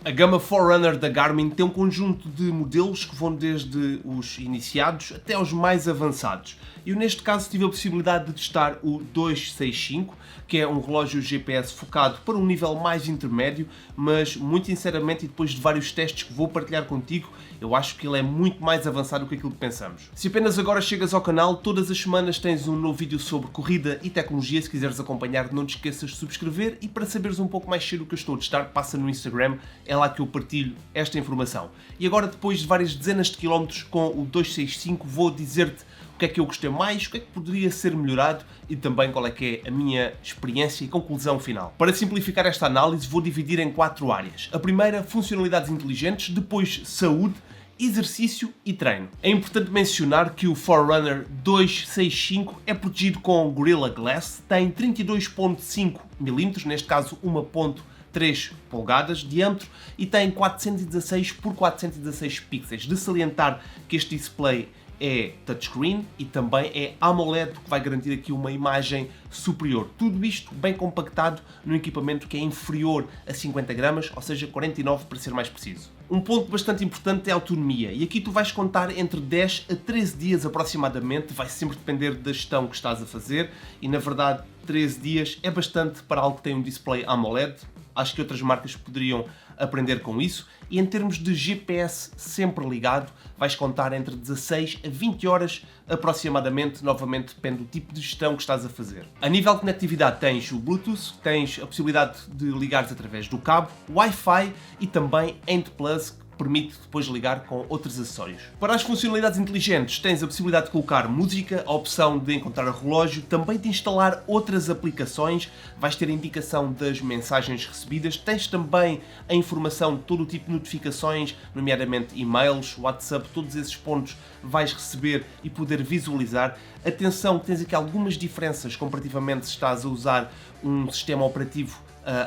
A gama Forerunner da Garmin tem um conjunto de modelos que vão desde os iniciados até aos mais avançados. Eu neste caso tive a possibilidade de testar o 265, que é um relógio GPS focado para um nível mais intermédio, mas muito sinceramente e depois de vários testes que vou partilhar contigo, eu acho que ele é muito mais avançado do que aquilo que pensamos. Se apenas agora chegas ao canal, todas as semanas tens um novo vídeo sobre corrida e tecnologia. Se quiseres acompanhar, não te esqueças de subscrever, e para saberes um pouco mais cedo o que eu estou a testar, passa no Instagram, é lá que eu partilho esta informação. E agora, depois de várias dezenas de quilómetros com o 265, vou dizer-te o que é que eu gostei mais, o que é que poderia ser melhorado e também qual é que é a minha experiência e conclusão final. Para simplificar esta análise, vou dividir em 4 áreas. A primeira, funcionalidades inteligentes, depois saúde, exercício e treino. É importante mencionar que o Forerunner 265 é protegido com Gorilla Glass, tem 32.5 mm, neste caso 1.3 polegadas de diâmetro, e tem 416 por 416 pixels. De salientar que este display é touchscreen e também é AMOLED, que vai garantir aqui uma imagem superior. Tudo isto bem compactado num equipamento que é inferior a 50 gramas, ou seja, 49 para ser mais preciso. Um ponto bastante importante é a autonomia, e aqui tu vais contar entre 10 a 13 dias aproximadamente, vai sempre depender da gestão que estás a fazer, e na verdade 13 dias é bastante para algo que tem um display AMOLED. Acho que outras marcas poderiam aprender com isso. E em termos de GPS sempre ligado, vais contar entre 16 a 20 horas aproximadamente, novamente depende do tipo de gestão que estás a fazer. A nível de conectividade tens o Bluetooth, tens a possibilidade de ligares através do cabo, Wi-Fi e também End Plus, que permite depois ligar com outros acessórios. Para as funcionalidades inteligentes tens a possibilidade de colocar música, a opção de encontrar o relógio, também de instalar outras aplicações, vais ter a indicação das mensagens recebidas, tens também a informação de todo o tipo de notificações, nomeadamente e-mails, WhatsApp, todos esses pontos vais receber e poder visualizar. Atenção que tens aqui algumas diferenças comparativamente se estás a usar um sistema operativo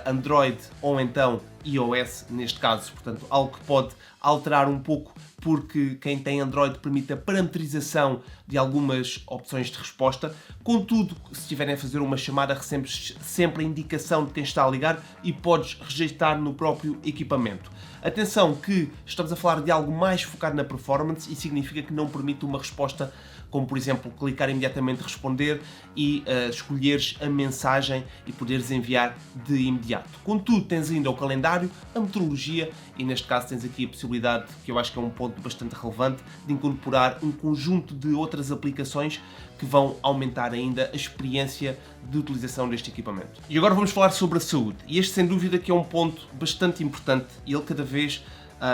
Android ou então iOS neste caso, portanto algo que pode alterar um pouco, porque quem tem Android permite a parametrização de algumas opções de resposta. Contudo, se estiverem a fazer uma chamada, recebes sempre a indicação de quem está a ligar e podes rejeitar no próprio equipamento. Atenção que estamos a falar de algo mais focado na performance e significa que não permite uma resposta como, por exemplo, clicar imediatamente responder e escolheres a mensagem e poderes enviar de imediato. Contudo, tens ainda o calendário, a meteorologia e, neste caso, tens aqui a possibilidade, que eu acho que é um ponto bastante relevante, de incorporar um conjunto de outras aplicações que vão aumentar ainda a experiência de utilização deste equipamento. E agora vamos falar sobre a saúde. E este, sem dúvida, que é um ponto bastante importante e ele cada vez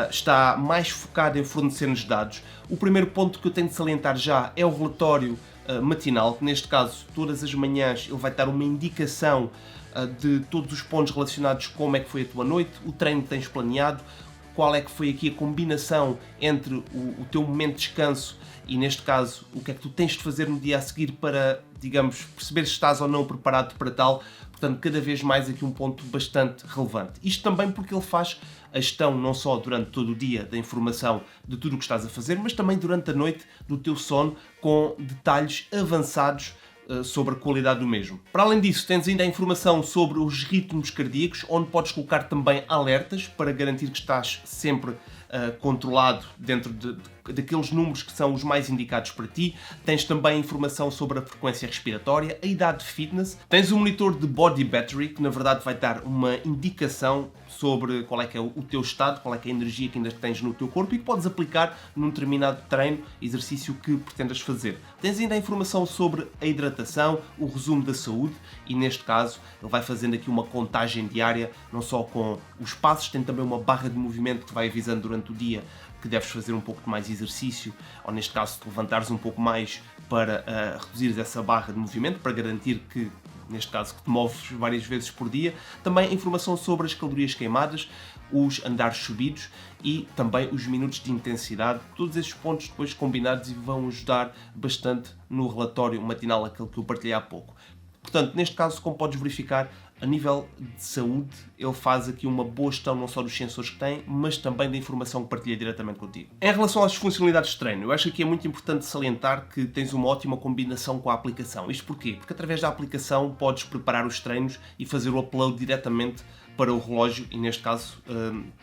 está mais focado em fornecer-nos dados. O primeiro ponto que eu tenho de salientar já é o relatório matinal, que neste caso todas as manhãs ele vai dar uma indicação de todos os pontos relacionados com como é que foi a tua noite, o treino que tens planeado, qual é que foi aqui a combinação entre o teu momento de descanso e, neste caso, o que é que tu tens de fazer no dia a seguir para, digamos, perceber se estás ou não preparado para tal. Portanto, cada vez mais aqui um ponto bastante relevante. Isto também porque ele faz a gestão não só durante todo o dia da informação de tudo o que estás a fazer, mas também durante a noite do teu sono, com detalhes avançados sobre a qualidade do mesmo. Para além disso, tens ainda a informação sobre os ritmos cardíacos, onde podes colocar também alertas para garantir que estás sempre controlado dentro daqueles números que são os mais indicados para ti. Tens também informação sobre a frequência respiratória, a idade de fitness. Tens um monitor de body battery, que na verdade vai dar uma indicação sobre qual é que é o teu estado, qual é que é a energia que ainda tens no teu corpo e que podes aplicar num determinado treino, exercício que pretendas fazer. Tens ainda a informação sobre a hidratação, o resumo da saúde e, neste caso, ele vai fazendo aqui uma contagem diária, não só com os passos, tem também uma barra de movimento que te vai avisando durante o dia que deves fazer um pouco mais exercício, ou neste caso te levantares um pouco mais para reduzires essa barra de movimento, para garantir que, neste caso, que te moves várias vezes por dia. Também informação sobre as calorias queimadas, os andares subidos e também os minutos de intensidade. Todos estes pontos depois combinados e vão ajudar bastante no relatório matinal, aquele que eu partilhei há pouco. Portanto, neste caso, como podes verificar, a nível de saúde, ele faz aqui uma boa gestão não só dos sensores que tem, mas também da informação que partilha diretamente contigo. Em relação às funcionalidades de treino, eu acho que é muito importante salientar que tens uma ótima combinação com a aplicação. Isto porquê? Porque através da aplicação podes preparar os treinos e fazer o upload diretamente para o relógio e neste caso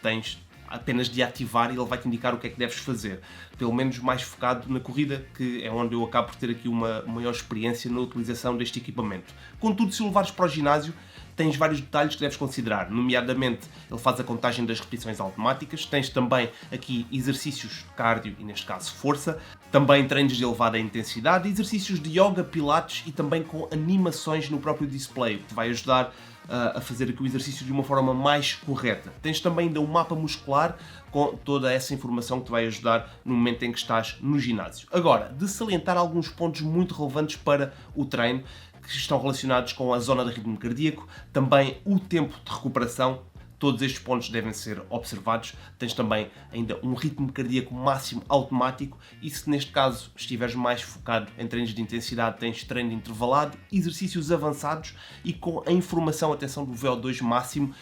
tens apenas de ativar e ele vai-te indicar o que é que deves fazer. Pelo menos mais focado na corrida, que é onde eu acabo por ter aqui uma maior experiência na utilização deste equipamento. Contudo, se o levares para o ginásio, tens vários detalhes que deves considerar, nomeadamente ele faz a contagem das repetições automáticas, tens também aqui exercícios de cardio e neste caso força, também treinos de elevada intensidade, exercícios de yoga, pilates e também com animações no próprio display, que te vai ajudar a fazer aqui o exercício de uma forma mais correta. Tens também ainda um mapa muscular com toda essa informação que te vai ajudar no momento em que estás no ginásio. Agora, de salientar alguns pontos muito relevantes para o treino, que estão relacionados com a zona de ritmo cardíaco, também o tempo de recuperação. Todos estes pontos devem ser observados. Tens também ainda um ritmo cardíaco máximo automático e se neste caso estiveres mais focado em treinos de intensidade, tens treino intervalado, exercícios avançados e com a informação, atenção, do VO2 máximo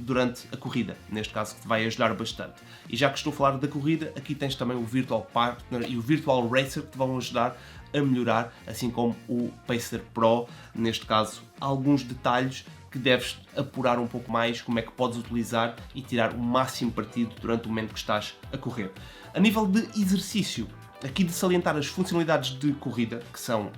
durante a corrida. Neste caso que te vai ajudar bastante. E já que estou a falar da corrida, aqui tens também o Virtual Partner e o Virtual Racer que te vão ajudar a melhorar, assim como o Pacer Pro, neste caso, alguns detalhes que deves apurar um pouco mais, como é que podes utilizar e tirar o máximo partido durante o momento que estás a correr. A nível de exercício, aqui de salientar as funcionalidades de corrida, que são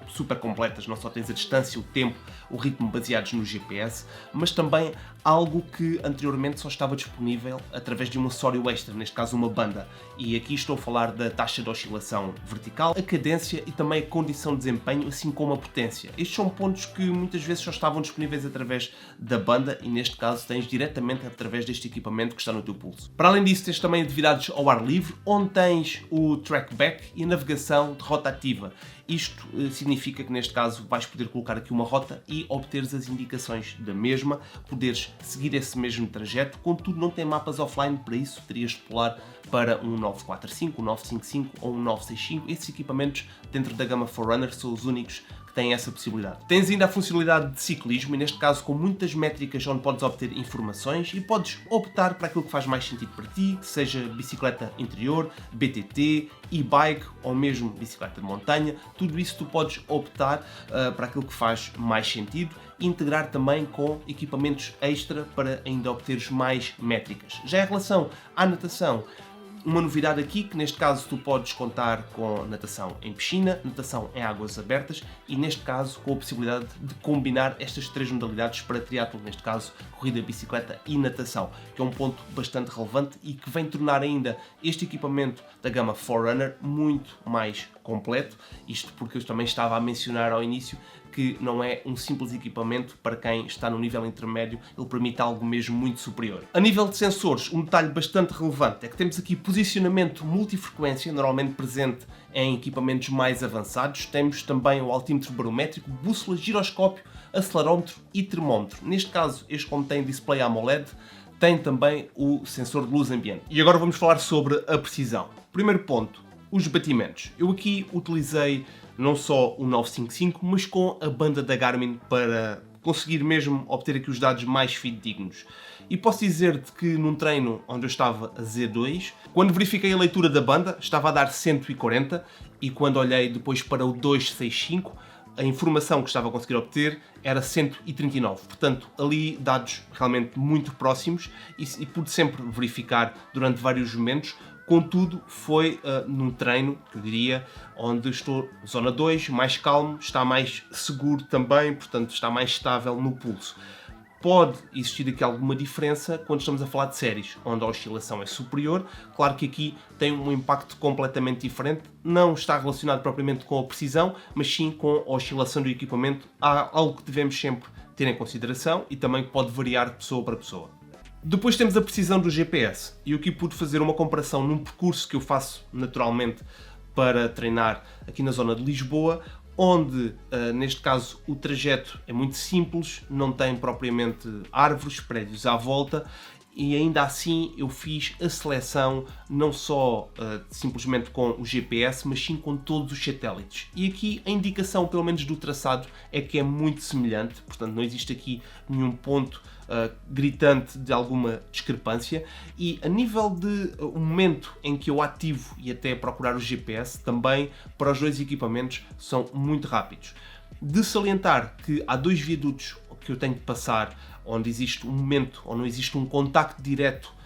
super completas, não só tens a distância, o tempo, o ritmo baseados no GPS, mas também algo que anteriormente só estava disponível através de um acessório extra, neste caso uma banda. E aqui estou a falar da taxa de oscilação vertical, a cadência e também a condição de desempenho, assim como a potência. Estes são pontos que muitas vezes só estavam disponíveis através da banda e neste caso tens diretamente através deste equipamento que está no teu pulso. Para além disso, tens também atividades ao ar livre, onde tens o trackback e a navegação de rota ativa. Isto significa que neste caso vais poder colocar aqui uma rota e obteres as indicações da mesma, poderes seguir esse mesmo trajeto, contudo não tem mapas offline para isso, terias de pular para um 945, um 955 ou um 965. Esses equipamentos dentro da gama Forerunner são os únicos que têm essa possibilidade. Tens ainda a funcionalidade de ciclismo e neste caso com muitas métricas onde podes obter informações e podes optar para aquilo que faz mais sentido para ti, seja bicicleta interior, BTT, e-bike ou mesmo bicicleta de montanha. Tudo isso tu podes optar para aquilo que faz mais sentido e integrar também com equipamentos extra para ainda obteres mais métricas. Já em relação à natação, uma novidade aqui, que neste caso tu podes contar com natação em piscina, natação em águas abertas e neste caso com a possibilidade de combinar estas três modalidades para triatlo, neste caso corrida, bicicleta e natação, que é um ponto bastante relevante e que vem tornar ainda este equipamento da gama Forerunner muito mais completo, isto porque eu também estava a mencionar ao início que não é um simples equipamento para quem está no nível intermédio, ele permite algo mesmo muito superior. A nível de sensores, um detalhe bastante relevante é que temos aqui posicionamento multifrequência, normalmente presente em equipamentos mais avançados. Temos também o altímetro barométrico, bússola, giroscópio, acelerómetro e termómetro. Neste caso, este como tem display AMOLED, tem também o sensor de luz ambiente. E agora vamos falar sobre a precisão. Primeiro ponto, os batimentos. Eu aqui utilizei não só o 955, mas com a banda da Garmin para conseguir mesmo obter aqui os dados mais fidedignos. E posso dizer-te que num treino onde eu estava a Z2, quando verifiquei a leitura da banda, estava a dar 140 e quando olhei depois para o 265, a informação que estava a conseguir obter era 139. Portanto, ali dados realmente muito próximos e pude sempre verificar durante vários momentos. Contudo, foi num treino, que eu diria, onde estou zona 2, mais calmo, está mais seguro também, portanto está mais estável no pulso. Pode existir aqui alguma diferença quando estamos a falar de séries, onde a oscilação é superior. Claro que aqui tem um impacto completamente diferente, não está relacionado propriamente com a precisão, mas sim com a oscilação do equipamento. Há algo que devemos sempre ter em consideração e também pode variar de pessoa para pessoa. Depois temos a precisão do GPS e eu aqui pude fazer uma comparação num percurso que eu faço naturalmente para treinar aqui na zona de Lisboa, onde neste caso o trajeto é muito simples, não tem propriamente árvores, prédios à volta e ainda assim eu fiz a seleção não só simplesmente com o GPS, mas sim com todos os satélites. E aqui a indicação, pelo menos do traçado, é que é muito semelhante, portanto não existe aqui nenhum ponto gritante de alguma discrepância. E a nível de o momento em que eu ativo e até procurar o GPS, também para os dois equipamentos são muito rápidos. De salientar que há dois viadutos que eu tenho de passar onde existe um momento, ou não existe um contacto direto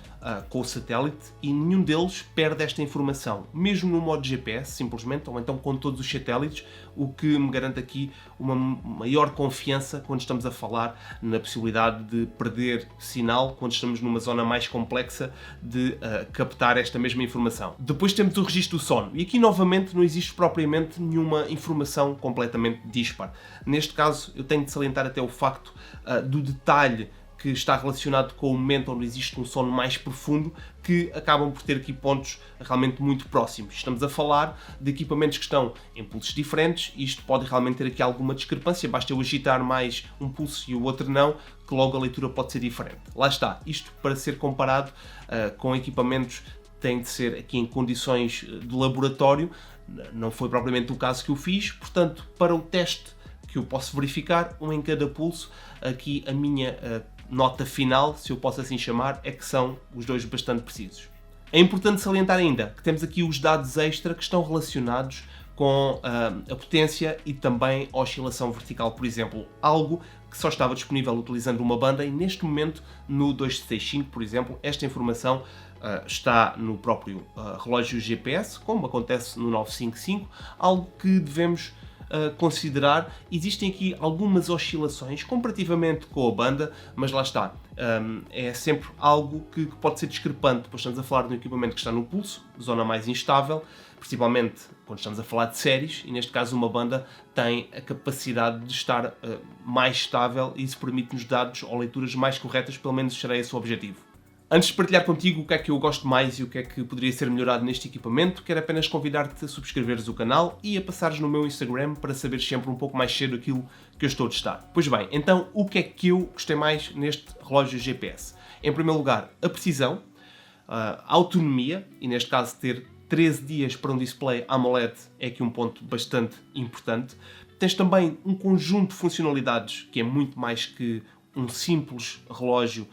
com o satélite, e nenhum deles perde esta informação, mesmo no modo GPS, simplesmente, ou então com todos os satélites, o que me garante aqui uma maior confiança quando estamos a falar na possibilidade de perder sinal, quando estamos numa zona mais complexa de captar esta mesma informação. Depois temos o registro do sono, e aqui novamente não existe propriamente nenhuma informação completamente dispar. Neste caso eu tenho de salientar até o facto do detalhe que está relacionado com o momento onde existe um sono mais profundo, que acabam por ter aqui pontos realmente muito próximos. Estamos a falar de equipamentos que estão em pulsos diferentes, e isto pode realmente ter aqui alguma discrepância, basta eu agitar mais um pulso e o outro não, que logo a leitura pode ser diferente. Lá está, isto para ser comparado com equipamentos tem de ser aqui em condições de laboratório, não foi propriamente o caso que eu fiz, portanto, para o teste que eu posso verificar, um em cada pulso, aqui a minha nota final, se eu posso assim chamar, é que são os dois bastante precisos. É importante salientar ainda que temos aqui os dados extra que estão relacionados com a potência e também a oscilação vertical, por exemplo, algo que só estava disponível utilizando uma banda, e neste momento no 265, por exemplo, esta informação está no próprio relógio GPS, como acontece no 955, algo que devemos considerar. Existem aqui algumas oscilações comparativamente com a banda, mas lá está, é sempre algo que pode ser discrepante, pois estamos a falar de um equipamento que está no pulso, zona mais instável, principalmente quando estamos a falar de séries, e neste caso uma banda tem a capacidade de estar mais estável, e isso permite-nos dados ou leituras mais corretas, pelo menos será esse o objetivo. Antes de partilhar contigo o que é que eu gosto mais e o que é que poderia ser melhorado neste equipamento, quero apenas convidar-te a subscreveres o canal e a passares no meu Instagram para saberes sempre um pouco mais cedo aquilo que eu estou a testar. Pois bem, então o que é que eu gostei mais neste relógio GPS? Em primeiro lugar, a precisão, a autonomia, e neste caso ter 13 dias para um display AMOLED é aqui um ponto bastante importante. Tens também um conjunto de funcionalidades que é muito mais que um simples relógio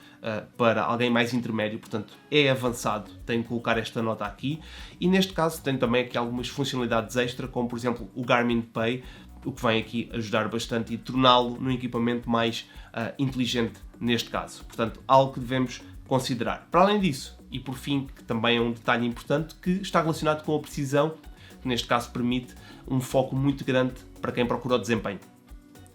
para alguém mais intermédio, portanto é avançado, tenho que colocar esta nota aqui, e neste caso tenho também aqui algumas funcionalidades extra, como por exemplo o Garmin Pay, o que vem aqui ajudar bastante e torná-lo num equipamento mais inteligente neste caso, portanto algo que devemos considerar. Para além disso, e por fim, que também é um detalhe importante, que está relacionado com a precisão, que neste caso permite um foco muito grande para quem procura o desempenho.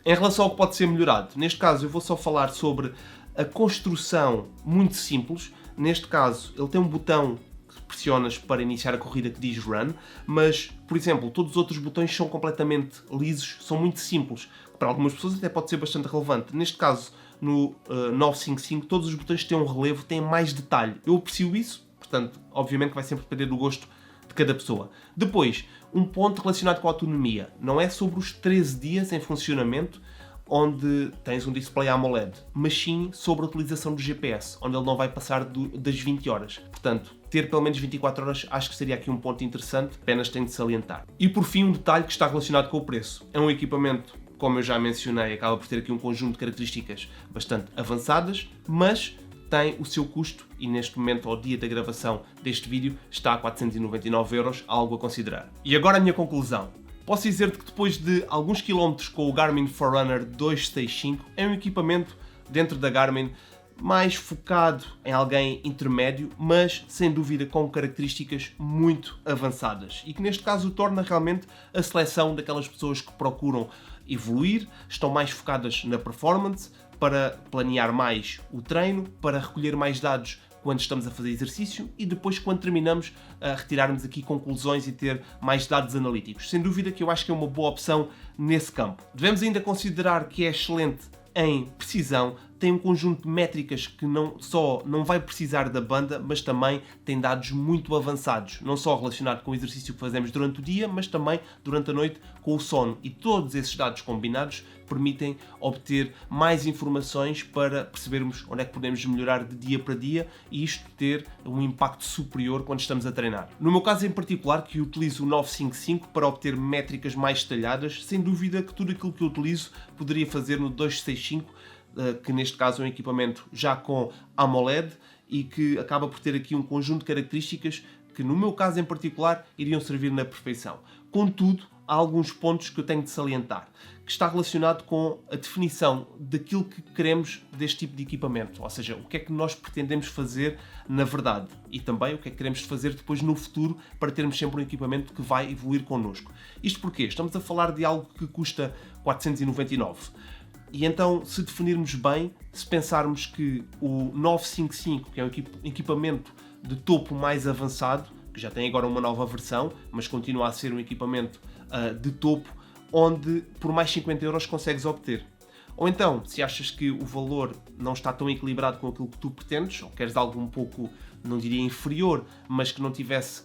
Em relação ao que pode ser melhorado, neste caso eu vou só falar sobre a construção muito simples. Neste caso ele tem um botão que pressionas para iniciar a corrida que diz Run, mas, por exemplo, todos os outros botões são completamente lisos, são muito simples, que para algumas pessoas até pode ser bastante relevante. Neste caso, no 955, todos os botões têm um relevo, têm mais detalhe. Eu aprecio isso, portanto, obviamente que vai sempre depender do gosto de cada pessoa. Depois, um ponto relacionado com a autonomia. Não é sobre os 13 dias em funcionamento onde tens um display AMOLED, mas sim sobre a utilização do GPS, onde ele não vai passar das 20 horas. Portanto, ter pelo menos 24 horas acho que seria aqui um ponto interessante, apenas tenho de salientar. E por fim, um detalhe que está relacionado com o preço. É um equipamento, como eu já mencionei, acaba por ter aqui um conjunto de características bastante avançadas, mas tem o seu custo, e neste momento, ao dia da gravação deste vídeo, está a 499€, algo a considerar. E agora a minha conclusão. Posso dizer-te que depois de alguns quilómetros com o Garmin Forerunner 265, é um equipamento dentro da Garmin mais focado em alguém intermédio, mas sem dúvida com características muito avançadas, e que neste caso torna realmente a seleção daquelas pessoas que procuram evoluir, estão mais focadas na performance, para planear mais o treino, para recolher mais dados quando estamos a fazer exercício e depois, quando terminamos, a retirarmos aqui conclusões e ter mais dados analíticos. Sem dúvida que eu acho que é uma boa opção nesse campo. Devemos ainda considerar que é excelente em precisão, tem um conjunto de métricas que não vai precisar da banda, mas também tem dados muito avançados, não só relacionado com o exercício que fazemos durante o dia, mas também durante a noite com o sono. E todos esses dados combinados permitem obter mais informações para percebermos onde é que podemos melhorar de dia para dia e isto ter um impacto superior quando estamos a treinar. No meu caso em particular, que utilizo o 955 para obter métricas mais detalhadas, sem dúvida que tudo aquilo que eu utilizo poderia fazer no 265, que neste caso é um equipamento já com AMOLED e que acaba por ter aqui um conjunto de características que no meu caso em particular iriam servir na perfeição. Contudo, há alguns pontos que eu tenho de salientar, que está relacionado com a definição daquilo que queremos deste tipo de equipamento, ou seja, o que é que nós pretendemos fazer na verdade e também o que é que queremos fazer depois no futuro para termos sempre um equipamento que vai evoluir connosco. Isto porque estamos a falar de algo que custa 499. E então, se definirmos bem, se pensarmos que o 955, que é um equipamento de topo mais avançado, que já tem agora uma nova versão, mas continua a ser um equipamento de topo, onde por mais 50 euros consegues obter. Ou então, se achas que o valor não está tão equilibrado com aquilo que tu pretendes, ou queres algo um pouco, não diria inferior, mas que não tivesse,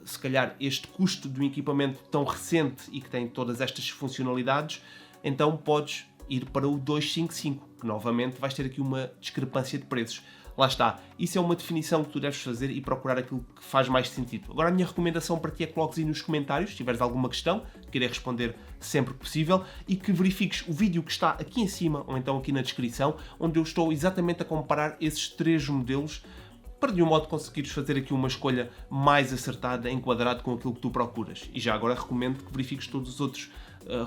se calhar, este custo de um equipamento tão recente e que tem todas estas funcionalidades, então podes ir para o 255, que novamente vais ter aqui uma discrepância de preços. Lá está, isso é uma definição que tu deves fazer e procurar aquilo que faz mais sentido. Agora a minha recomendação para ti é que coloques aí nos comentários, se tiveres alguma questão, que irei responder sempre que possível, e que verifiques o vídeo que está aqui em cima, ou então aqui na descrição, onde eu estou exatamente a comparar esses 3 modelos, para de um modo conseguires fazer aqui uma escolha mais acertada, enquadrado com aquilo que tu procuras. E já agora recomendo que verifiques todos os outros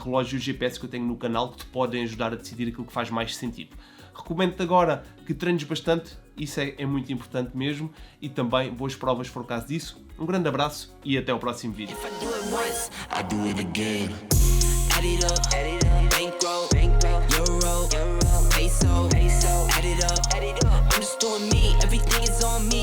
relógios GPS que eu tenho no canal que te podem ajudar a decidir aquilo que faz mais sentido. Recomendo-te agora que treines bastante, isso é muito importante mesmo, e também boas provas se for o caso disso. Um grande abraço e até o próximo vídeo. I'm just doing me, everything is on me.